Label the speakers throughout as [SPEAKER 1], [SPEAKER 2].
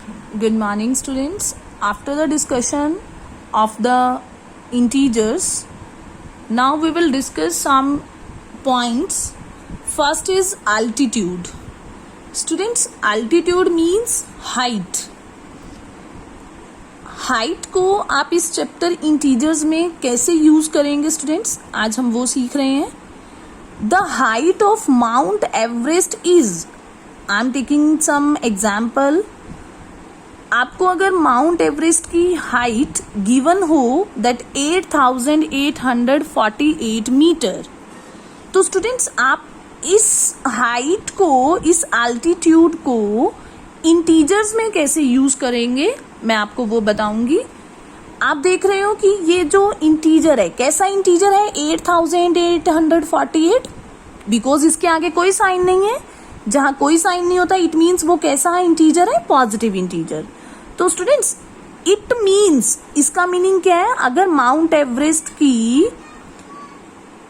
[SPEAKER 1] Good morning, students. After the discussion of the integers, now we will discuss some points. First is altitude. Students, altitude means height. Height को आप इस chapter integers में कैसे use करेंगे students, आज हम वो सीख रहे हैं. The height of Mount Everest is, I am taking some example. आपको अगर माउंट एवरेस्ट की हाइट गिवन हो दैट 8,848 मीटर, तो स्टूडेंट्स आप इस हाइट को, इस एल्टीट्यूड को इंटीजर्स में कैसे यूज करेंगे मैं आपको वो बताऊंगी. आप देख रहे हो कि ये जो इंटीजर है, कैसा इंटीजर है 8,848, बिकॉज इसके आगे कोई साइन नहीं है. जहां कोई साइन नहीं होता इट मीन्स वो कैसा है इंटीजर है, पॉजिटिव इंटीजर. तो स्टूडेंट्स इट मीन्स, इसका मीनिंग क्या है, अगर माउंट एवरेस्ट की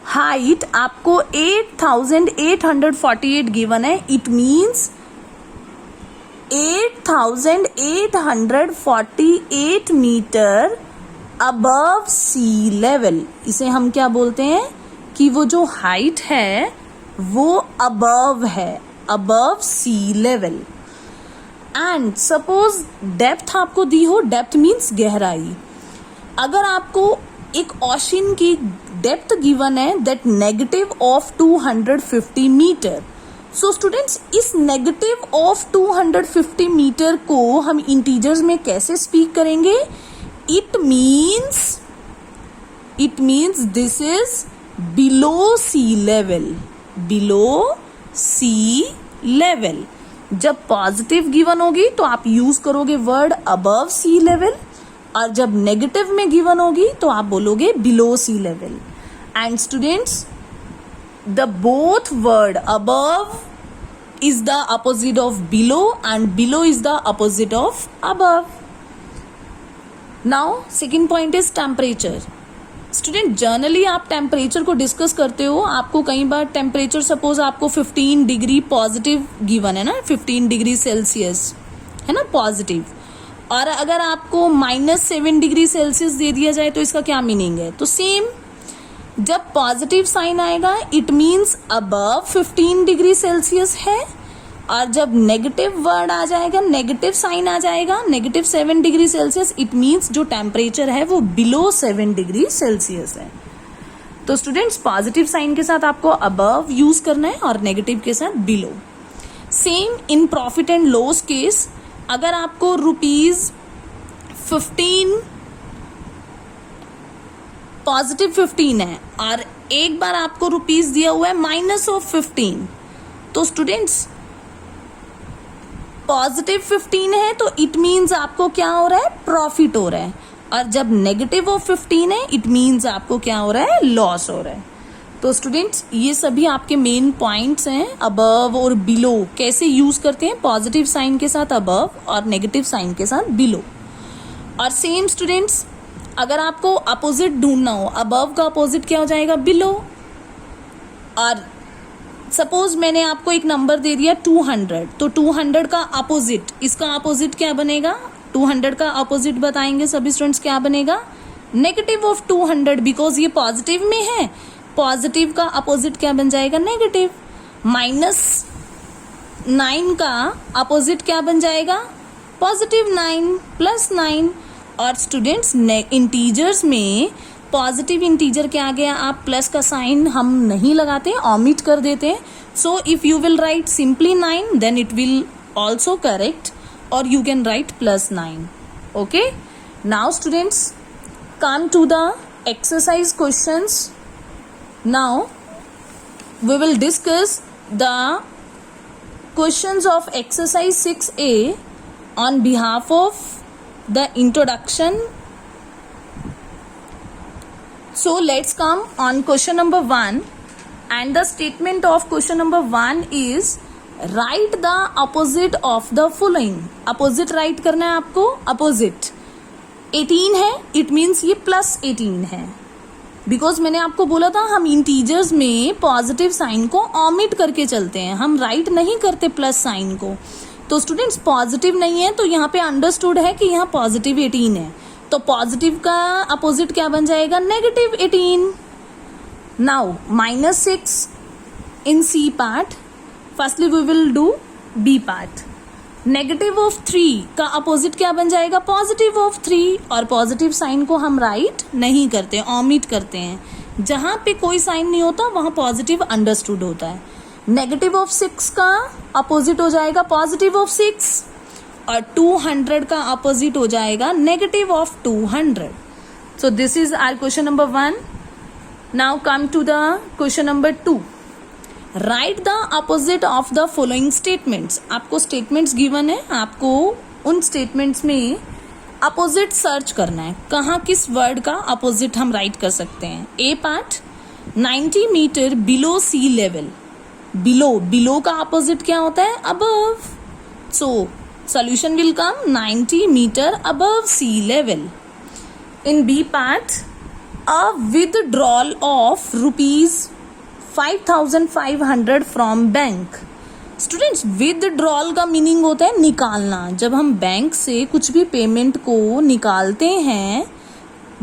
[SPEAKER 1] हाइट आपको 8,848 गिवन है, it means 8,848 metre above sea level. इसे हम क्या बोलते हैं कि वो जो हाइट है वो अबव है, above sea level. And suppose depth आपको दी हो, डेप्थ मीन्स गहराई. अगर आपको एक ओशन की डेप्थ गिवन है that negative of 250 metre, so students इस नेगेटिव ऑफ 250 मीटर को हम इंटीजर्स में कैसे स्पीक करेंगे. It means this is below sea level, below sea level. जब पॉजिटिव गिवन होगी तो आप यूज करोगे वर्ड अबव सी लेवल, और जब नेगेटिव में गिवन होगी तो आप बोलोगे below sea level. And students the both word above is the opposite of below and below is the opposite of above. Now second point is temperature. Student generally आप temperature को discuss करते हो, आपको कई बार टेम्परेचर सपोज आपको 15 degree positive given है ना, 15 degree Celsius है ना पॉजिटिव, और अगर आपको -7 डिग्री सेल्सियस दे दिया जाए तो इसका क्या मीनिंग है. तो सेम, जब पॉजिटिव साइन आएगा it means above 15 degree Celsius है, और जब नेगेटिव वर्ड आ जाएगा, नेगेटिव साइन आ जाएगा, -7 डिग्री सेल्सियस, इट मीन्स जो टेम्परेचर है वो बिलो 7 डिग्री सेल्सियस है. तो स्टूडेंट्स पॉजिटिव साइन के साथ आपको अबव यूज करना है और नेगेटिव के साथ below. Same in profit and loss case, अगर आपको ₹15 पॉजिटिव 15 है और एक बार आपको रुपीज दिया हुआ है -15, तो स्टूडेंट्स पॉजिटिव 15 है तो इट मीन्स आपको क्या हो रहा है, प्रॉफिट हो रहा है, और जब नेगेटिव ऑफ 15 है इट मीन्स आपको क्या हो रहा है, लॉस हो रहा है. तो स्टूडेंट्स ये सभी आपके मेन पॉइंट्स हैं. अबव और बिलो कैसे यूज करते हैं, पॉजिटिव साइन के साथ अबव और नेगेटिव साइन के साथ बिलो. और सेम स्टूडेंट्स अगर आपको अपोजिट ढूंढना हो, अबव का अपोजिट क्या हो जाएगा, बिलो. और सपोज मैंने आपको एक नंबर दे दिया 200, तो 200 का अपोजिट, इसका अपोजिट क्या बनेगा, 200 का अपोजिट बताएंगे सभी स्टूडेंट्स, क्या बनेगा, नेगेटिव ऑफ 200, बिकॉज ये पॉजिटिव में है. पॉजिटिव का अपोजिट क्या बन जाएगा, नेगेटिव. -9 का अपोजिट क्या बन जाएगा, +9 +9. और स्टूडेंट्स इंटीजर्स में पॉजिटिव इंटीजर के आगे आप प्लस का साइन हम नहीं लगाते, ऑमिट कर देते हैं. So if you will write simply 9 then it will also correct, और you can write +9. Okay, now students come to the exercise questions. Now we will discuss the questions of exercise 6A on behalf of the introduction. So let's come on question number 1, and the statement of question number 1 is write the opposite of the following. opposite write करना है आपको. opposite 18 है, it means ये +18 है, because मैंने आपको बोला था हम इंटीजर्स में पॉजिटिव साइन को ऑमिट करके चलते हैं, हम राइट नहीं करते प्लस साइन को. तो स्टूडेंट्स पॉजिटिव नहीं है, तो यहाँ पे अंडरस्टूड है कि यहाँ पॉजिटिव 18 है, तो पॉजिटिव का अपोजिट क्या बन जाएगा, negative 18। Now -6 in C part, firstly we will do B part. Negative of 3 का अपोजिट क्या बन जाएगा, पॉजिटिव ऑफ 3, और पॉजिटिव साइन को हम राइट नहीं करते, ऑमिट करते हैं। जहां पे कोई साइन नहीं होता वहां पॉजिटिव अंडरस्टूड होता है। नेगेटिव ऑफ 6 का अपोजिट हो जाएगा पॉजिटिव ऑफ 6, और 200 का अपोजिट हो जाएगा negative of 200। So this is our question number 1। Now come to the question number 2। Write the opposite of the following statements. आपको स्टेटमेंट्स गिवन है, आपको उन स्टेटमेंट्स में अपोजिट सर्च करना है, कहाँ किस वर्ड का अपोजिट हम राइट कर सकते हैं। ए part, 90 metre below sea level. Below का अपोजिट क्या होता है, above. So solution will come 90 meter above sea level. In B part, a withdrawal of rupees 5,500 from bank. Students, withdrawal का मीनिंग होता है निकालना। जब हम बैंक से कुछ भी पेमेंट को निकालते हैं,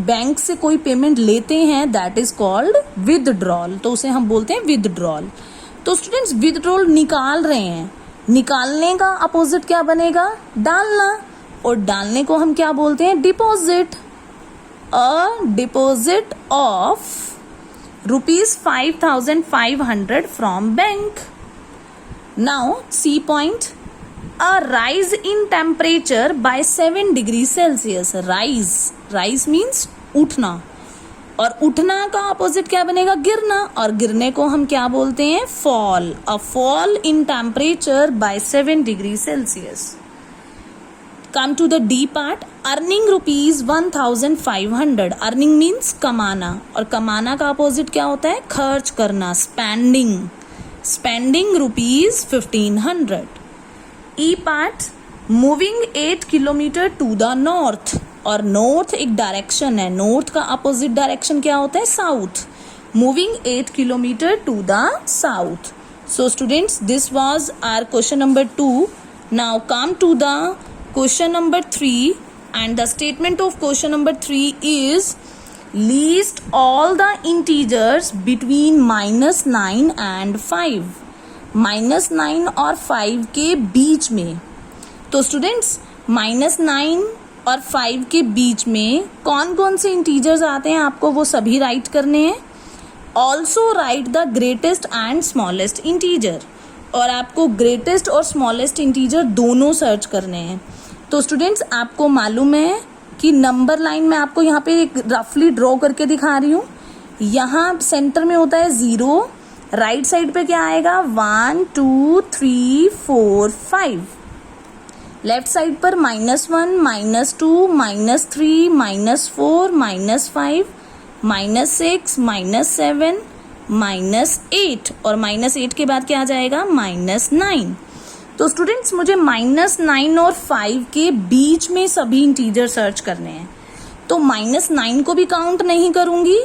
[SPEAKER 1] बैंक से कोई पेमेंट लेते हैं, दैट इज कॉल्ड withdrawal, तो उसे हम बोलते हैं withdrawal। तो स्टूडेंट्स withdrawal निकाल रहे हैं, निकालने का अपोजिट क्या बनेगा, डालना, और डालने को हम क्या बोलते हैं, deposit. A deposit of ₹5,500 from bank. Now C point, a rise in temperature by 7 degree Celsius. Rise means उठना, और उठना का अपोजिट क्या बनेगा, गिरना, और गिरने को हम क्या बोलते हैं, fall. A fall in temperature by 7 degree Celsius. Come to the D part, earning ₹1,500। Earning means कमाना, और कमाना का अपोजिट क्या होता है, खर्च करना, spending ₹1,500। E part, moving 8 kilometre to the north, और नॉर्थ एक डायरेक्शन है, नॉर्थ का अपोजिट डायरेक्शन क्या होता है, south. Moving 8 kilometre to the south. So students, this was our question number 2। Now come to the question number 3, and the statement of question number 3 is least all the integers between -9 and 5। -9 और 5 के बीच में। तो students, -9 और 5 के बीच में कौन कौन से इंटीजर्स आते हैं, आपको वो सभी राइट करने हैं। Also right the greatest and smallest integer, और आपको ग्रेटेस्ट और स्मॉलेस्ट इंटीजर दोनों सर्च करने हैं। तो स्टूडेंट्स, आपको मालूम है कि नंबर लाइन में आपको यहाँ पे एक रफली ड्रॉ करके दिखा रही हूँ। यहाँ सेंटर में होता है 0, राइट साइड पे क्या आएगा, 1 2 3 4 5, लेफ्ट साइड पर -1 -2 -3 -4 -5 -6 -7 -8, और -8 के बाद क्या आ जाएगा, -9। तो स्टूडेंट्स, मुझे -9 और 5 के बीच में सभी इंटीजर सर्च करने हैं। तो -9 को भी काउंट नहीं करूंगी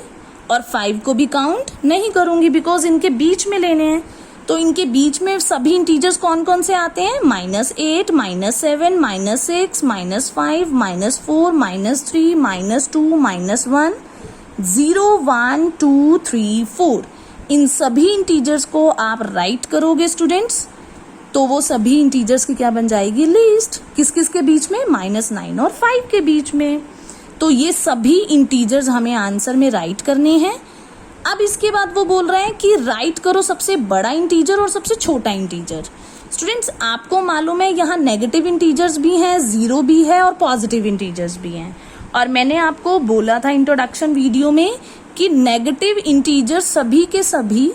[SPEAKER 1] और 5 को भी काउंट नहीं करूंगी, बिकॉज इनके बीच में लेने हैं। तो इनके बीच में सभी इंटीजर्स कौन कौन से आते हैं, -8 -7 -6 -5 -4 -3 -2 -1 0 1 2 3 4। इन सभी इंटीजर्स को आप राइट करोगे स्टूडेंट्स, तो वो सभी इंटीजर्स की क्या बन जाएगी, लिस्ट। किस किस के बीच में, -9 और 5 के बीच में। तो ये सभी इंटीजर्स हमें आंसर में राइट करने हैं। अब इसके बाद वो बोल रहे हैं कि राइट करो सबसे बड़ा इंटीजर और सबसे छोटा इंटीजर। स्टूडेंट्स, आपको मालूम है यहाँ नेगेटिव इंटीजर्स भी हैं, 0 भी है और पॉजिटिव इंटीजर्स भी हैं। और मैंने आपको बोला था इंट्रोडक्शन वीडियो में कि नेगेटिव इंटीजर सभी के सभी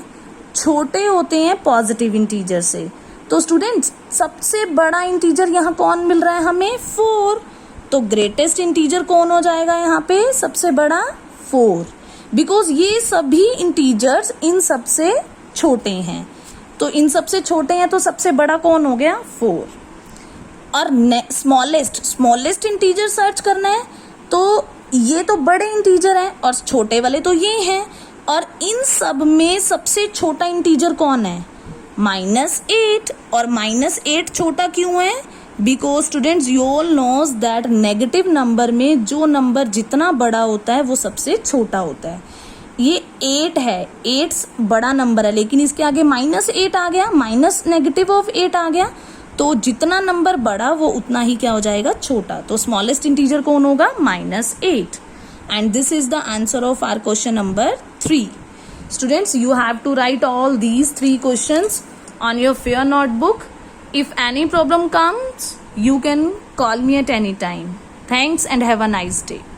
[SPEAKER 1] छोटे होते हैं पॉजिटिव इंटीजर से। तो स्टूडेंट्स, सबसे बड़ा इंटीजर यहाँ कौन मिल रहा है हमें, 4। तो ग्रेटेस्ट इंटीजर कौन हो जाएगा यहाँ पे, सबसे बड़ा 4, बिकॉज ये सभी इंटीजर्स इन सबसे छोटे हैं। तो इन सबसे छोटे हैं तो सबसे बड़ा कौन हो गया, 4। और स्मॉलेस्ट इंटीजर सर्च करना है, तो ये तो बड़े इंटीजर हैं और छोटे वाले तो ये हैं। और इन सब में सबसे छोटा इंटीजर कौन है, -8, और -8 छोटा क्यों है? Because students you all knows that negative number में जो नंबर जितना बड़ा होता है वो सबसे छोटा होता है। ये 8 है, 8 बड़ा नंबर है, लेकिन इसके आगे -8 आ गया, माइनस नेगेटिव ऑफ 8 आ गया, तो जितना नंबर बड़ा वो उतना ही क्या हो जाएगा? छोटा। तो स्मॉलेस्ट इंटीजर कौन होगा? -8। And this is the answer of our question number 3। Students, you have to write all these 3 questions on your fair notebook. If any problem comes, you can call me at any time. Thanks and have a nice day.